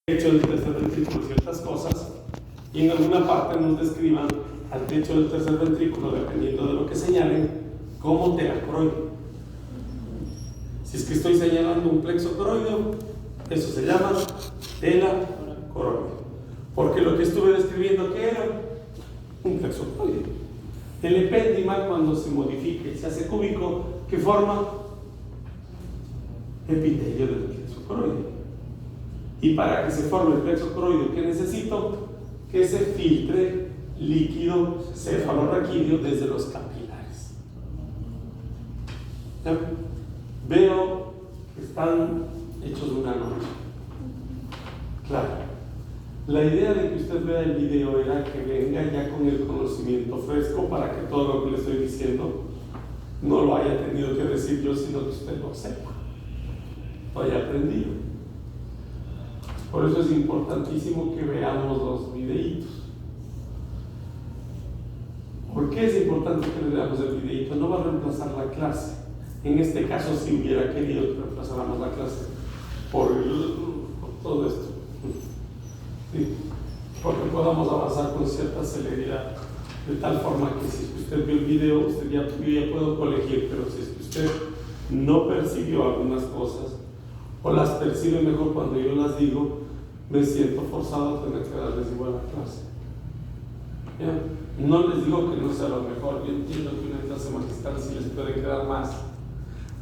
techo del tercer ventrículo ciertas cosas, y en alguna parte nos describan al techo del tercer ventrículo, dependiendo de lo que señalen, como telacoroide. Si es que estoy señalando un plexo coroideo, eso se llama telacoroide, porque lo que estuve describiendo, ¿qué era? Un plexo coroideo. El epéndima, cuando se modifica y se hace cúbico, ¿qué forma? Epitelio del plexo coroideo. Y para que se forme el plexo coroideo, ¿qué necesito? Que se filtre líquido cefalorraquídeo desde los capilares. ¿Ya? Veo que están hechos de una noche. Claro, la idea de que usted vea el video era que venga ya con el conocimiento fresco para que todo lo que le estoy diciendo no lo haya tenido que decir yo, sino que usted lo sepa, lo haya aprendido. Por eso es importantísimo que veamos los videitos. ¿Por qué es importante que le veamos el videito? No va a reemplazar la clase. En este caso, si hubiera querido que reemplazáramos la clase por todo esto, ¿sí? Porque podamos avanzar con cierta celeridad, de tal forma que si usted vio el video, yo ya puedo colegir, pero si es que usted no percibió algunas cosas, o las percibe mejor cuando yo las digo, me siento forzado a tener que darles igual a clase. ¿Ya? No les digo que no sea lo mejor, yo entiendo que una clase magistral sí les puede quedar más,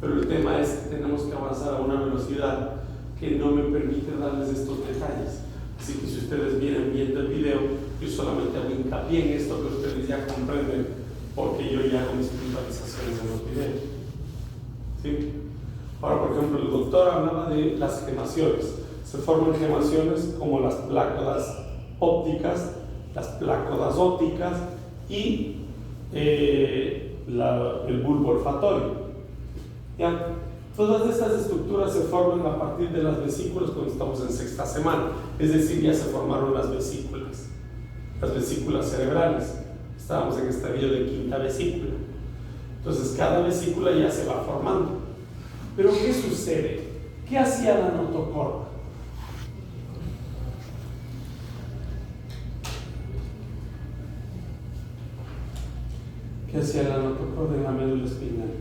pero el tema es que tenemos que avanzar a una velocidad que no me permite darles estos detalles. Así que si ustedes vienen viendo el video, yo solamente hago hincapié en esto que ustedes ya comprenden, porque yo ya hago mis puntualizaciones en los videos. ¿Sí? Ahora, por ejemplo, el doctor hablaba de las gemaciones. Se forman gemaciones como las plácodas ópticas, las plácodas ópticas y el bulbo olfatorio. ¿Ya? Todas estas estructuras se forman a partir de las vesículas cuando estamos en sexta semana, es decir, ya se formaron las vesículas cerebrales. Estábamos en estadio de quinta vesícula. Entonces, cada vesícula ya se va formando. Pero, ¿qué sucede? ¿Qué hacía la notocorda? ¿Qué hacía la notocorda en la médula espinal?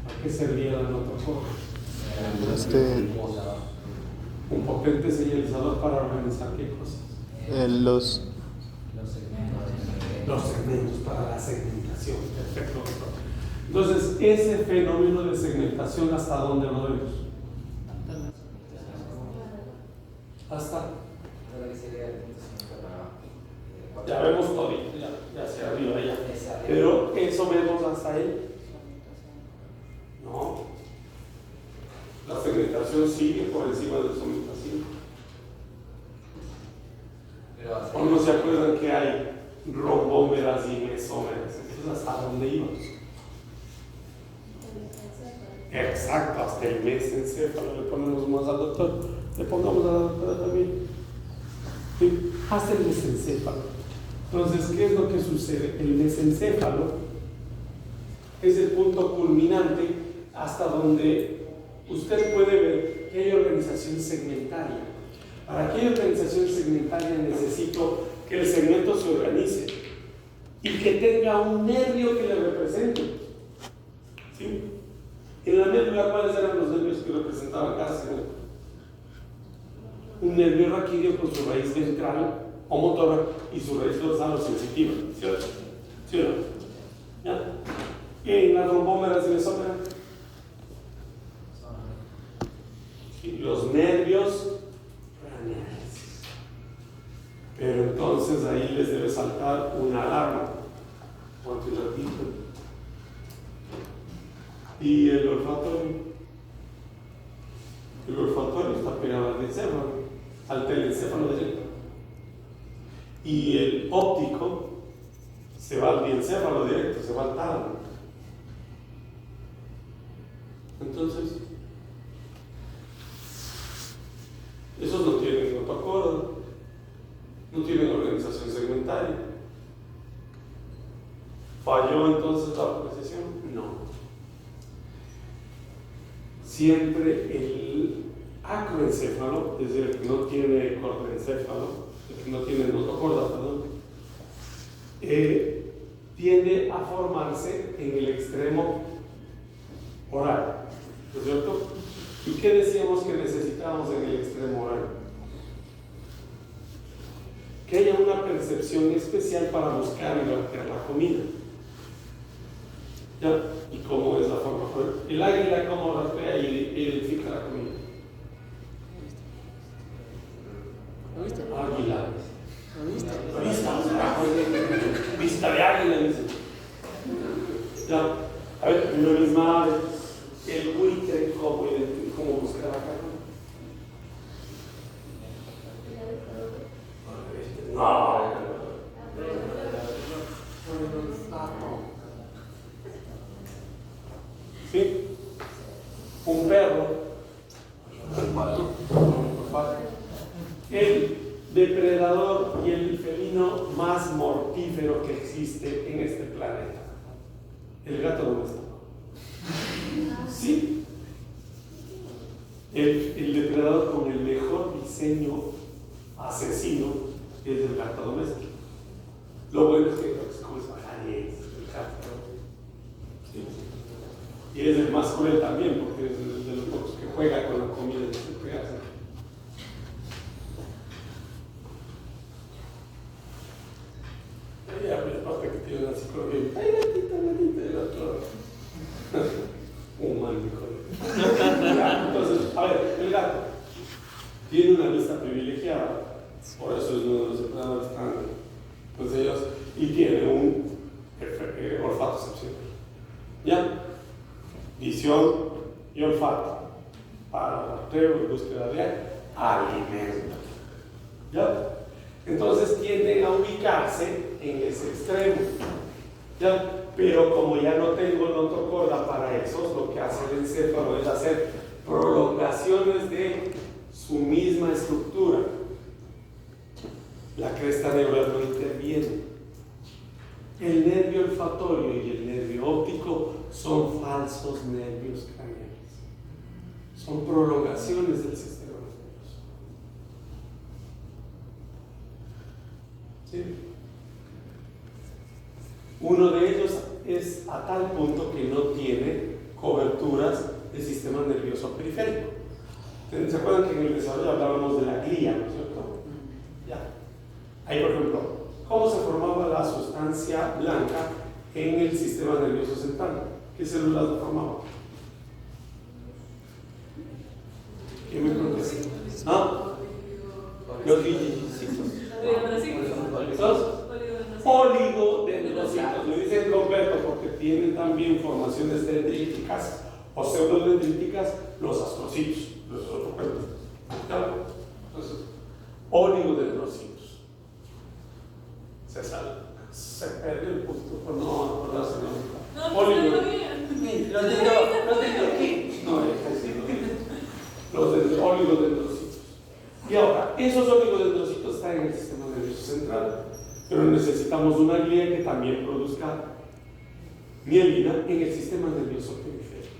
¿A qué servía la notocorda? Un potente señalizador para organizar qué cosas. Los segmentos para la segmentación. Perfecto, doctor. Entonces, ese fenómeno de segmentación, ¿hasta dónde lo vemos? Hasta. Ya vemos todo, ya hacia arriba, ya. Pero eso vemos hasta ahí. No. La segmentación sigue por encima de la segmentación. ¿O no se acuerdan que hay rombómeras y mesómeras? Entonces, ¿hasta dónde íbamos? Exacto, hasta el mesencéfalo. Le ponemos más al doctor, le pongamos a la doctora también. ¿Sí? Hasta el mesencéfalo. Entonces, ¿qué es lo que sucede? El mesencéfalo es el punto culminante hasta donde usted puede ver que hay organización segmentaria. Para que haya organización segmentaria necesito que el segmento se organice y que tenga un nervio que le represente. ¿Sí? En la médula, ¿cuáles eran los nervios que representaban cada segmento? Un nervio raquídeo con su raíz ventral o motora y su raíz dorsal o sensitiva, ¿cierto? ¿Sí o no? ¿Ya? Y en las rombómeras y mesómeras, sí, los nervios craneales. Pero entonces ahí les debe saltar una alarma. ¿Cuánto repito? Y el olfatorio. El olfatorio está pegado al encéfalo, al telencéfalo derecho. Y el óptico se va al diencéfalo directo, se va al tálamo. Entonces, esos no tienen notocorda, no tienen organización segmentaria. ¿Falló entonces la precisión? No. Siempre acroencéfalo, es decir, el que no tiene cordoencéfalo, el que no tiene notocorda, perdón, tiende a formarse en el extremo oral, ¿no es cierto? ¿Y qué decíamos que necesitábamos en el extremo oral? Que haya una percepción especial para buscar y golpear la comida. ¿Ya? ¿Y cómo es la forma? El águila, ¿cómo golpea y identifica la comida? Águila. Vista de águila, dice. ¿Ya? A ver, lo mismo, el buitre, ¿cómo buscar la carne? No. ¿Sí? Un perro. El depredador y el felino más mortífero que existe en este planeta. El gato doméstico. Sí. El depredador con el mejor diseño asesino es el gato doméstico. Lo bueno es que es como es el gato. Sí. Y es el más cruel también, porque es de los pocos que juega con la comida de su pegarse. Y aparte que tiene una psicología, ay, gatita, el otro. Un mal hijo. Entonces, a ver, el gato tiene una vista privilegiada, por eso es uno de los depredadores tan. Entonces ellos, y tiene un olfato excepcional. ¿Ya? Visión y olfato para rastreo y búsqueda de alimento. ¿Ya? Entonces tienden a ubicarse en ese extremo. ¿Ya? Pero como ya no tengo notocorda para esos, lo que hace el encéfalo es hacer prolongaciones de su misma estructura. La cresta neural no interviene. El nervio olfatorio y el nervio óptico son falsos nervios craneales. Son prolongaciones del sistema nervioso. ¿Sí? Uno de ellos es a tal punto que no tiene coberturas del sistema nervioso periférico. ¿Se acuerdan que en el desarrollo hablábamos de la glía, ¿no es cierto? Ya. Ahí, por ejemplo, ¿cómo se formaba la sustancia blanca en el sistema nervioso central? ¿Qué células lo formaban? ¿Qué me contesta? ¿Ah? Los linfocitos. Oligodendrocitos. Le dicen completo porque tienen también formaciones dendríticas o pseudodendríticas los astrocitos. Los otros. Entonces, oligodendrocitos. Se perdió el punto por no acordarse de los oligodendrocitos. Y ahora, esos oligodendrocitos están en el sistema nervioso central, pero necesitamos una glía que también produzca mielina en el sistema nervioso periférico.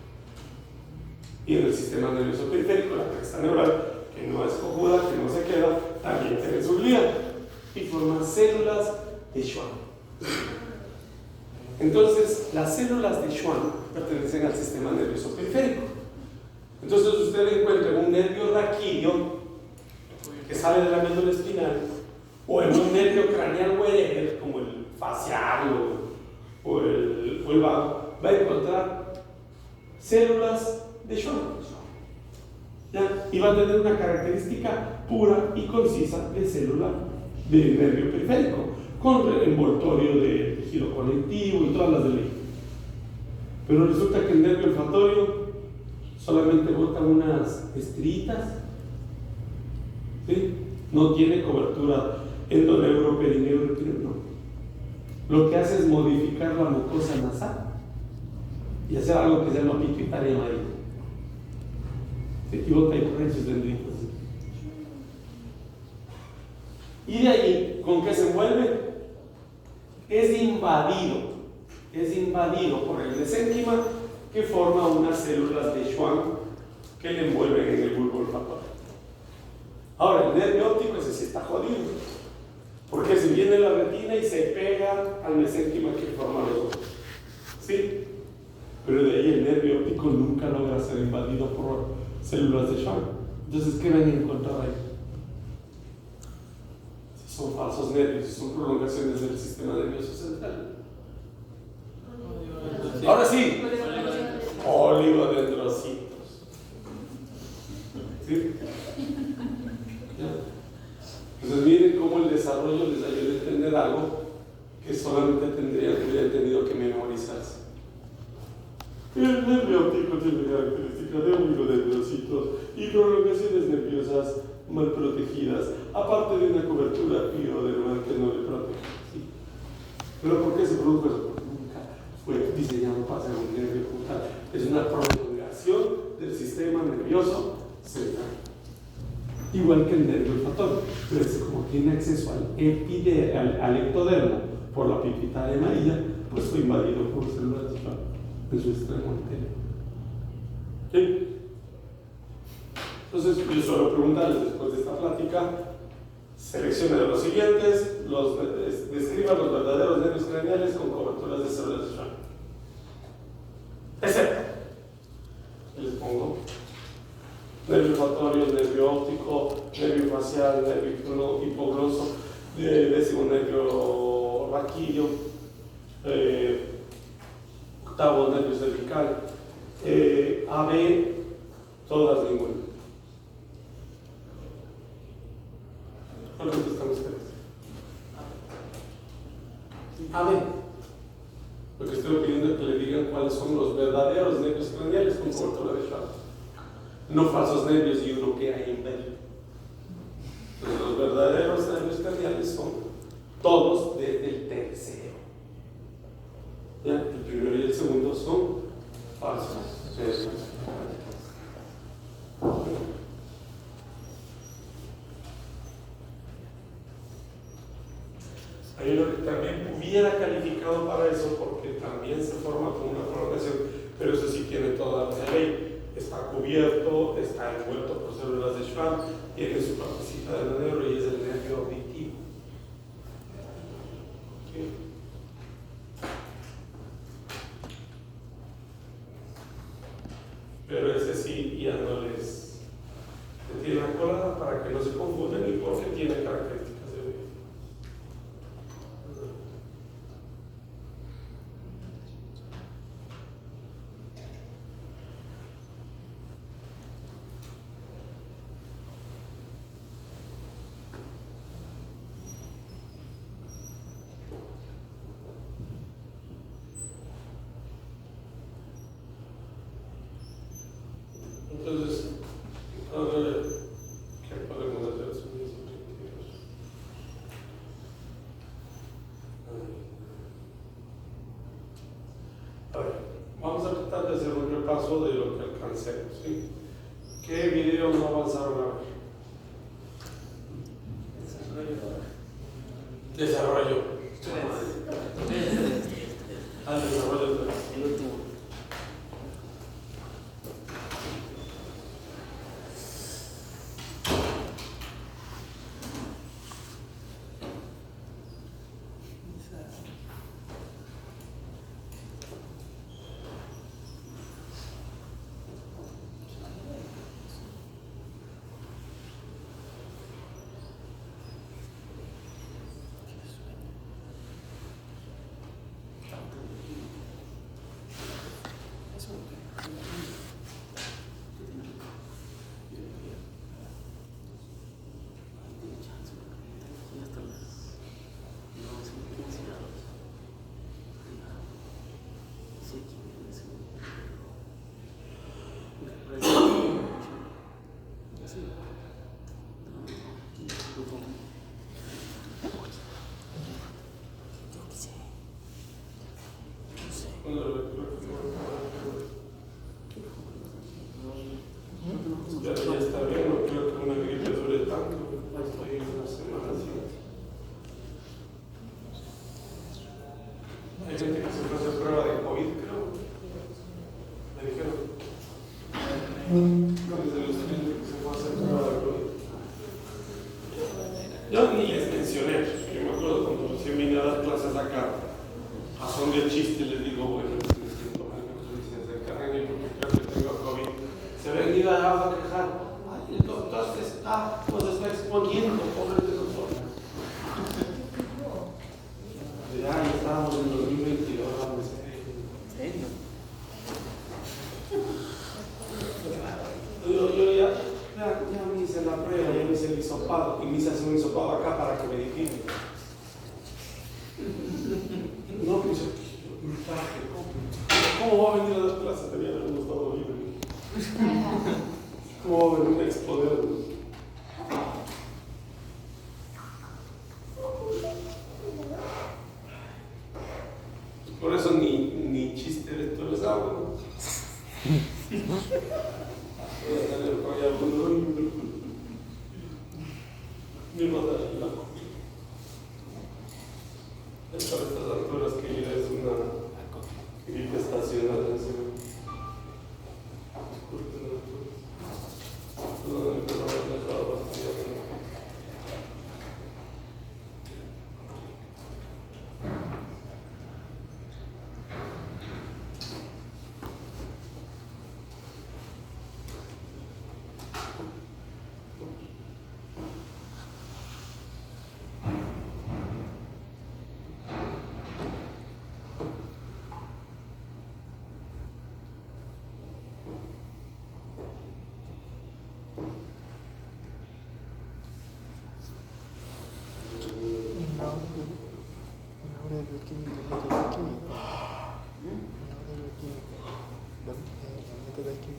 Y en el sistema nervioso periférico, la cresta neural, que no es cojuda, que no se queda, también tiene su glía y forman células de Schwann. Entonces, las células de Schwann pertenecen al sistema nervioso periférico. Entonces, usted encuentra un nervio raquídeo que sale de la médula espinal, o en un nervio craneal wherever, como el facial o el vago, va a encontrar células de Schwann. ¿Ya? Y va a tener una característica pura y concisa de célula de nervio periférico, con el envoltorio de tejido conectivo y todas las de ley. Pero resulta que el nervio olfatorio solamente bota unas estritas, ¿sí? No tiene cobertura endoneuro, perineo, no. Lo que hace es modificar la mucosa nasal y hacer algo que se llama pituitaria amarilla. Y bota sus dendritos. Y de ahí, ¿con qué se envuelve? Es invadido por el mesénquima que forma unas células de Schwann que le envuelven en el bulbo olfatorio. Ahora, el nervio óptico ese sí está jodido, porque si viene la retina y se pega al mesénquima que forma los ojos, ¿sí? Pero de ahí el nervio óptico nunca logra ser invadido por células de Schwann. Entonces, ¿qué van a encontrar ahí? Si son falsos nervios, si son prolongaciones del sistema nervioso central. Ahora sí, oligodendrocitos. ¿Sí? Entonces miren cómo el desarrollo les ayuda a entender algo que solamente hubieran tenido que memorizarse. El nervio óptico tiene características de oligodendrocitos y prolongaciones nerviosas mal protegidas, aparte de una cobertura piodermal que no le protege. ¿Sí? ¿Pero por qué se produjo eso? Porque nunca fue diseñado para ser un nervio puntal. Es una prolongación del sistema nervioso central. Igual que el nervio olfatorio, pero como tiene acceso al ectodermo por la pipita de amarilla, pues fue invadido por células de Schwann en su extremo anterior. ¿Sí? Entonces, yo suelo preguntarles después de esta plática, seleccione de los siguientes, describa los verdaderos nervios craneales con coberturas de células de Schwann. Excepto, les pongo nervio olfatorio, nervio óptico, nervio facial, nervio hipogloso, décimo nervio raquídeo, octavo nervio cervical, AB, todas ninguna. ¿Cuál contestan ustedes? AB. Lo que estoy pidiendo es que le digan cuáles son los verdaderos nervios craneales con cobertura de Schwann. No falsos nervios y uno que hay en medio. Entonces, los verdaderos nervios craneales son todos desde el tercero. ¿Ya? El primero y el segundo son falsos nervios. Hay uno que también hubiera calificado para eso porque también se forma como una prolongación, pero eso sí tiene toda la ley. Está cubierto, está envuelto por células de Schwann, tiene su partecita del nervio y es el nervio auditivo. ¿Okay? Pero ese sí ya no les tiene la colada para que no se confundan y porque tiene características de vida. Entonces, a ver, ¿qué podemos hacer sobre esos objetivos? A ver, vamos a tratar de hacer un repaso de lo que alcancemos, ¿sí? ¿Qué videos no avanzaron a ver? Desarrollo. Desarrollo 3. El último. Yo ni les mencioné, yo me acuerdo cuando recién vine a dar clases acá, a son de chiste les digo, bueno, me siento mal, me de carrera porque creo que tengo COVID. Se ven ido a quejar, ay, el doctor nos está exponiendo, pobre de nosotros. Ya estábamos en 2022, vamos a ver. ¿En serio? Yo ya me hice la prueba, ya me hice el hisopado y me hice hacer un hisopado acá para que me dijeran. No, pues ¿cómo va a venir a las clases? Tenía algún estado libre. ¿Cómo va a venir a exponer? Por eso ni chiste de todo les hago. Es para estas alturas que ya es una gripe estacional.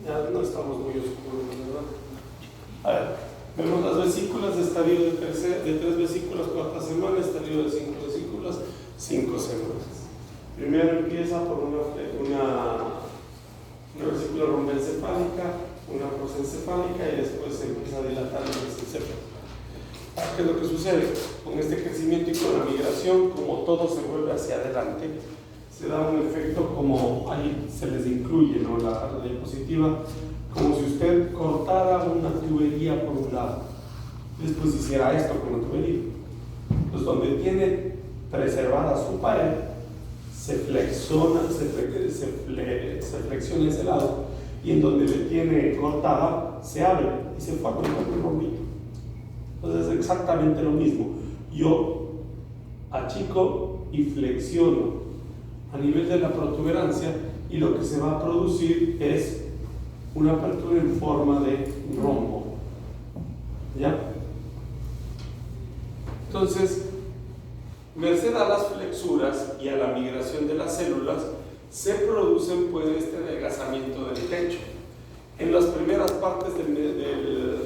Ya no estamos muy oscuros, ¿verdad? A ver, vemos las vesículas de estadio de 3 vesículas, 4 semanas, estadio de 5 vesículas, 5 semanas. Primero empieza por una vesícula rombencefálica, una prosencefálica y después se empieza a dilatar el mesencéfalo. ¿Qué es lo que sucede? Con este crecimiento y con la migración, como todo se vuelve hacia adelante, se da un efecto como ahí se les incluye, ¿no? La diapositiva, como si usted cortara una tubería por un lado, después hiciera esto con la tubería. Pues donde tiene preservada su pared, se flexiona ese lado, y en donde le tiene cortada, se abre y se forma un rombito. Entonces es exactamente lo mismo. Yo achico y flexiono a nivel de la protuberancia y lo que se va a producir es una apertura en forma de rombo. ¿Ya? Entonces, merced a las flexuras y a la migración de las células, se producen pues este adelgazamiento del techo. En las primeras partes del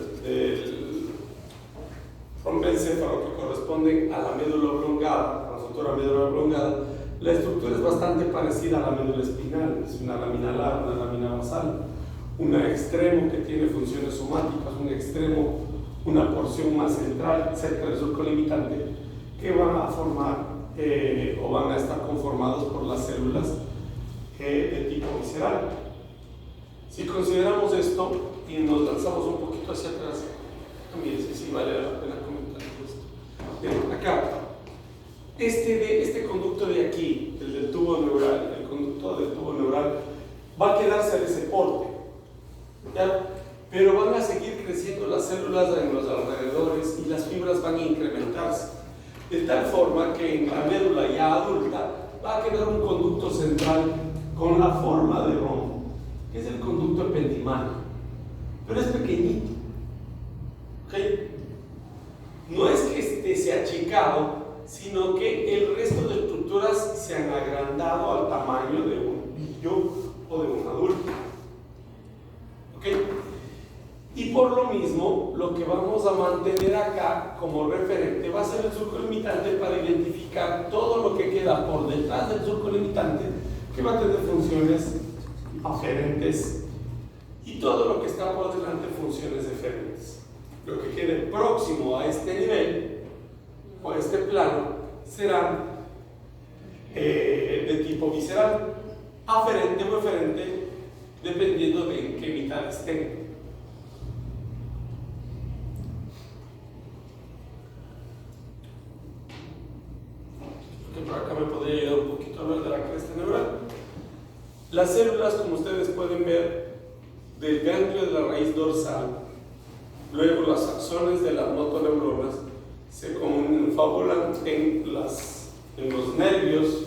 rombencéfalo que corresponden a la médula oblongada, a la sutura médula oblongada, la estructura es bastante parecida a la médula espinal, es una lámina alar, una lámina basal, un extremo que tiene funciones somáticas, un extremo, una porción más central cerca del surco limitante, que van a formar o van a estar conformados por las células de tipo visceral. Si consideramos esto y nos lanzamos un poquito hacia atrás, mire si vale la pena comentar esto. Bien, acá, este conducto de aquí, el del tubo neural, el conducto del tubo neural, va a quedarse de ese porte, ¿ya? Pero van a seguir creciendo las células en los alrededores y las fibras van a incrementarse, de tal forma que en la médula ya adulta va a quedar un conducto central con la forma de rombo, que es el conducto ependimático, pero es pequeñito. ¿Okay? No es que este se ha achicado, sino que el resto de estructuras se han agrandado al tamaño de un niño o de un adulto. ¿Okay? Y por lo mismo, lo que vamos a mantener acá como referente va a ser el surco limitante para identificar todo lo que queda por detrás del surco limitante, que va a tener funciones aferentes, y todo lo que está por delante funciones eferentes. Lo que quede próximo a este nivel o a este plano será de tipo visceral, aferente o eferente, dependiendo de en qué mitad estén. me podría ayudar un poquito a hablar de la cresta neural. Las células, como ustedes pueden ver, del ganglio de la raíz dorsal, luego los axones de las motoneuronas, se confabulan en los nervios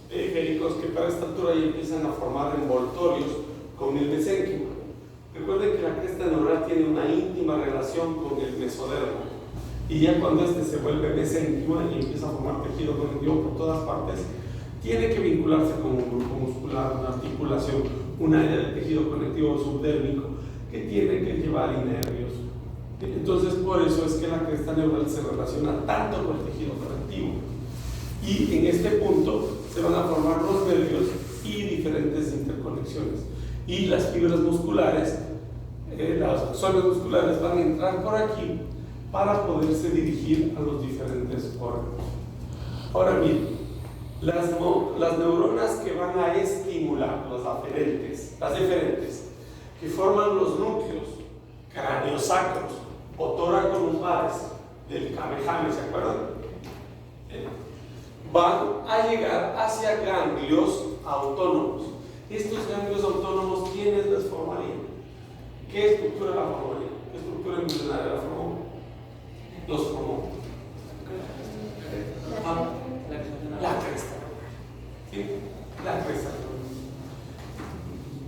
periféricos, que para esta altura ya empiezan a formar envoltorios con el mesénquima. Recuerden que la cresta neural tiene una íntima relación con el mesodermo, y ya cuando este se vuelve mesénquima y empieza a formar tejido conectivo por todas partes, tiene que vincularse con un grupo muscular, una articulación, un área de tejido conectivo subdérmico que tiene que llevar nervios. Entonces, por eso es que la cresta neural se relaciona tanto con el tejido conectivo. Y en este punto se van a formar los nervios y diferentes interconexiones. Y las fibras musculares, las zonas musculares van a entrar por aquí para poderse dirigir a los diferentes órganos. Ahora bien, las neuronas que van a estimular, las deferentes, que forman los núcleos craneosacros o toracolumbares del Kamehame, ¿se acuerdan? Van a llegar hacia ganglios autónomos. Estos ganglios autónomos, ¿quiénes les formarían? ¿Qué estructura la formarían? ¿Qué estructura embrionaria la formó? Los formó. La cresta. ¿Sí? La cresta.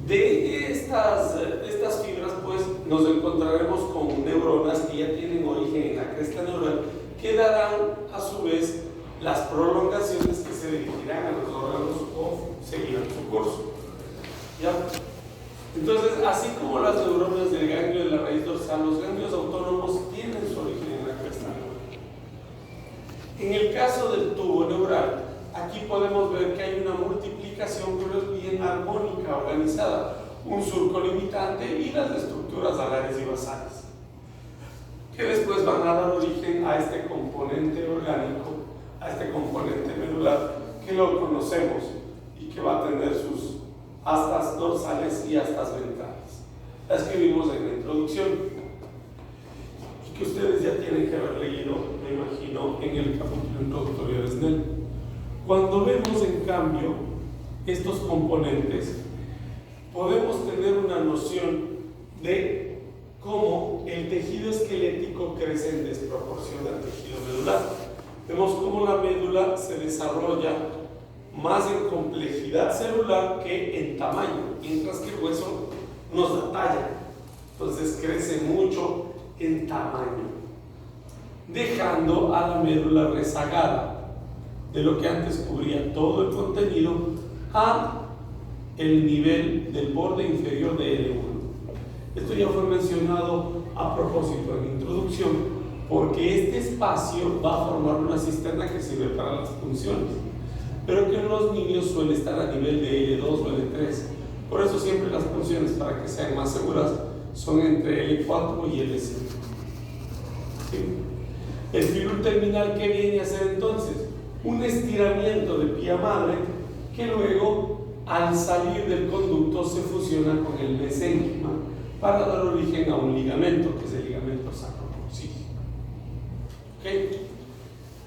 De estas fibras, pues, nos encontraremos con neuronas que ya tienen origen en la cresta neural, que darán a su vez las prolongaciones que se dirigirán a los órganos o seguirán su curso. ¿Ya? Entonces, así como las neuronas del ganglio de la raíz dorsal, los ganglios autónomos tienen su origen en la cresta neural. En el caso del tubo neural, aquí podemos ver que hay una multiplicación, pero es bien armónica, organizada, un surco limitante y las estructuras alares y basales, que después van a dar origen a este componente orgánico, a este componente medular, que lo conocemos y que va a tener sus astas dorsales y astas ventrales, las que vimos en la introducción y que ustedes ya tienen que haber leído, me imagino, en el capítulo introductorio de Snell. Cuando vemos, en cambio, estos componentes, podemos tener una noción de cómo el tejido esquelético crece en desproporción al tejido medular. Vemos cómo la médula se desarrolla más en complejidad celular que en tamaño, mientras que el hueso nos da talla. Entonces crece mucho en tamaño, dejando a la médula rezagada de lo que antes cubría todo el contenido a el nivel del borde inferior de L1. Esto ya fue mencionado a propósito en la introducción, porque este espacio va a formar una cisterna que sirve para las funciones, pero que en los niños suele estar a nivel de L2 o L3. Por eso siempre las funciones, para que sean más seguras, son entre L4 y L5. ¿Sí? El filum terminal, ¿qué viene a hacer entonces? Un estiramiento de pía madre que luego, al salir del conducto, se fusiona con el mesénquima para dar origen a un ligamento, que es el ligamento sacrococcígeo. ¿Okay?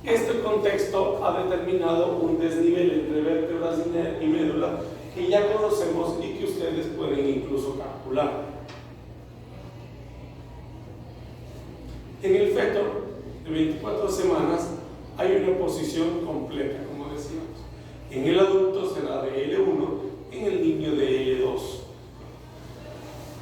Este contexto ha determinado un desnivel entre vértebras y médula que ya conocemos y que ustedes pueden incluso calcular. En el feto de 24 semanas hay una posición completa, como decíamos. En el adulto será de L1, en el niño de L2.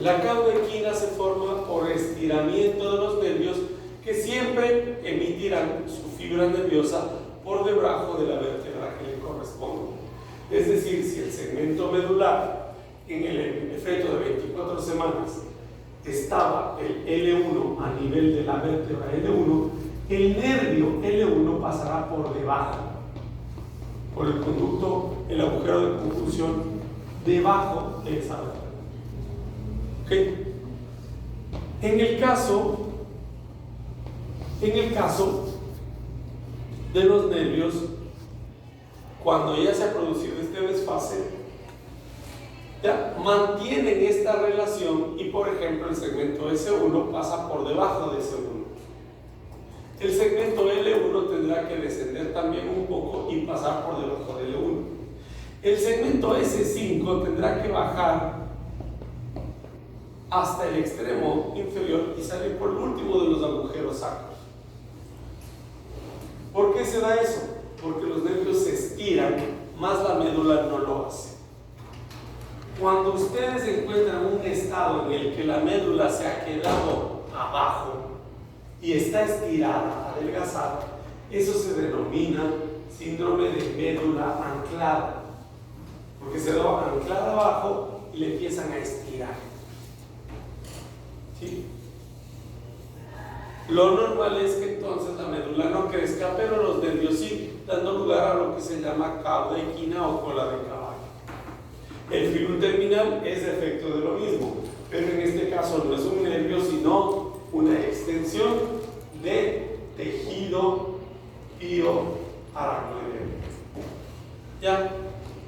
La caudequina se forma por estiramiento de los nervios, que siempre emitirán su fibra nerviosa por debajo de la vértebra que le corresponde. Es decir, si el segmento medular en el feto de 24 semanas estaba el L1 a nivel de la vértebra L1, el nervio L1 pasará por debajo, por el conducto, el agujero de confusión, debajo de esa vértebra. ¿Okay? En el caso de los nervios, cuando ya se ha producido este desfase, ya mantienen esta relación y, por ejemplo, el segmento S1 pasa por debajo de S1. El segmento L1 tendrá que descender retroceder también un poco y pasar por debajo del L1. El segmento S5 tendrá que bajar hasta el extremo inferior y salir por el último de los agujeros sacros. ¿Por qué se da eso? Porque los nervios se estiran, más la médula no lo hace. Cuando ustedes encuentran un estado en el que la médula se ha quedado abajo y está estirada, adelgazada, eso se denomina síndrome de médula anclada, porque se da anclada abajo y le empiezan a estirar. ¿Sí? Lo normal es que entonces la médula no crezca, pero los nervios sí, dando lugar a lo que se llama cauda equina o cola de caballo. El filum terminal es efecto de lo mismo, pero en este caso no es un nervio, sino una extensión de tejido pioaracnoideo. ¿Ya?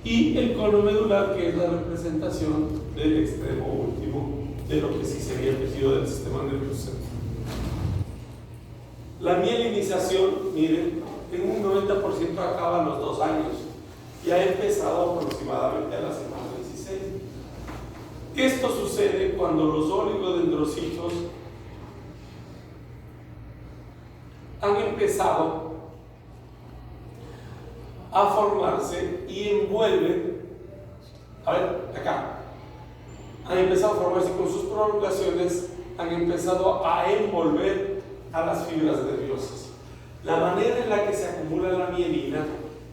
Y el cono medular, que es la representación del extremo último de lo que sí sería el tejido del sistema nervioso central. La mielinización, miren, en un 90% acaba a los 2 años y ha empezado aproximadamente a la semana 16. Esto sucede cuando los oligodendrocitos han empezado a formarse y envuelven, a ver, acá, han empezado a formarse con sus prolongaciones, han empezado a envolver a las fibras nerviosas. La manera en la que se acumula la mielina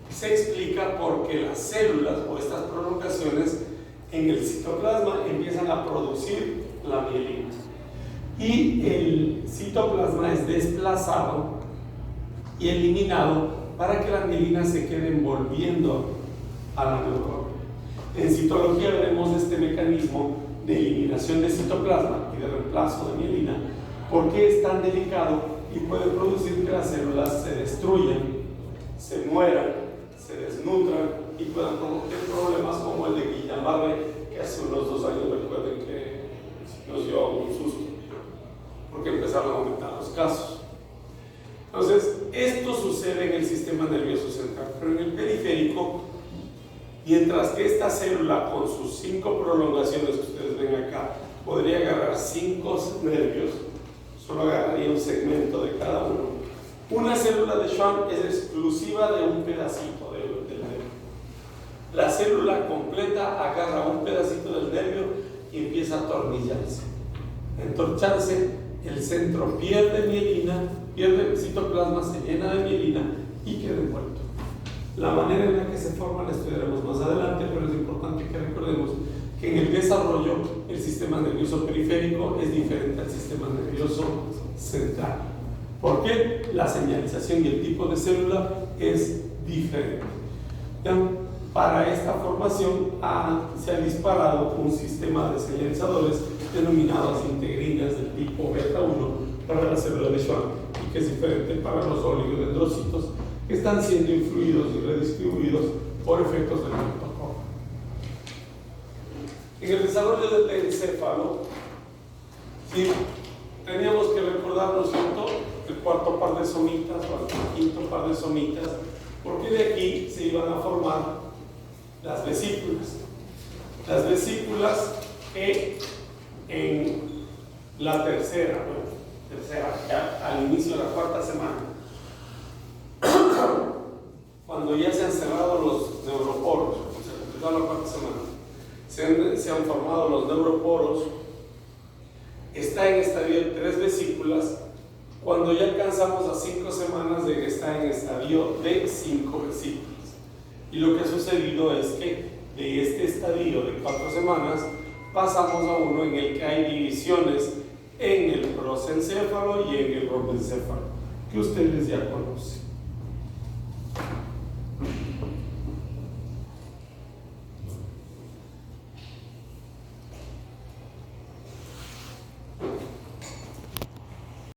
se explica porque las células o estas prolongaciones en el citoplasma empiezan a producir la mielina y el citoplasma es desplazado y eliminado para que la mielina se quede envolviendo a la mitocondria. En citología veremos este mecanismo de eliminación de citoplasma y de reemplazo de mielina, porque es tan delicado y puede producir que las células se destruyan, se mueran, se desnutran y puedan provocar problemas como el de Guillain-Barré, que hace unos 2 años recuerden que nos dio un susto, porque empezaron a aumentar los casos. Entonces, esto sucede en el sistema nervioso central, pero en el periférico, mientras que esta célula con sus 5 prolongaciones que ustedes ven acá, podría agarrar 5 nervios, solo agarraría un segmento de cada uno. Una célula de Schwann es exclusiva de un pedacito del nervio. La célula completa agarra un pedacito del nervio y empieza a atornillarse. Entorcharse, el centro pierde mielina, pierde el citoplasma, se llena de mielina y queda envuelto. La manera en la que se forma la estudiaremos más adelante, pero es importante que recordemos que en el desarrollo el sistema nervioso periférico es diferente al sistema nervioso central. ¿Por qué? La señalización y el tipo de célula es diferente. ¿Ya? Para esta formación se ha disparado un sistema de señalizadores denominados integrinas del tipo beta 1 para la célula de Schwann y que es diferente para los oligodendrocitos que están siendo influidos y redistribuidos por efectos del mitocondrio. En el desarrollo del encéfalo, ¿sí? Teníamos que recordarnos, ¿cierto?, el cuarto par de somitas o el quinto par de somitas, porque de aquí se iban a formar las vesículas. Las vesículas que en la tercera, ya al inicio de la 4ª semana, cuando ya se han cerrado los neuroporos, se completó la 4ª semana, se han formado los neuroporos, está en estadio de 3 vesículas. Cuando ya alcanzamos a 5 semanas de que está en estadio de 5 vesículas. Y lo que ha sucedido es que de este estadio de 4 semanas pasamos a uno en el que hay divisiones en el prosencéfalo y en el bromencéfalo, que ustedes ya conocen.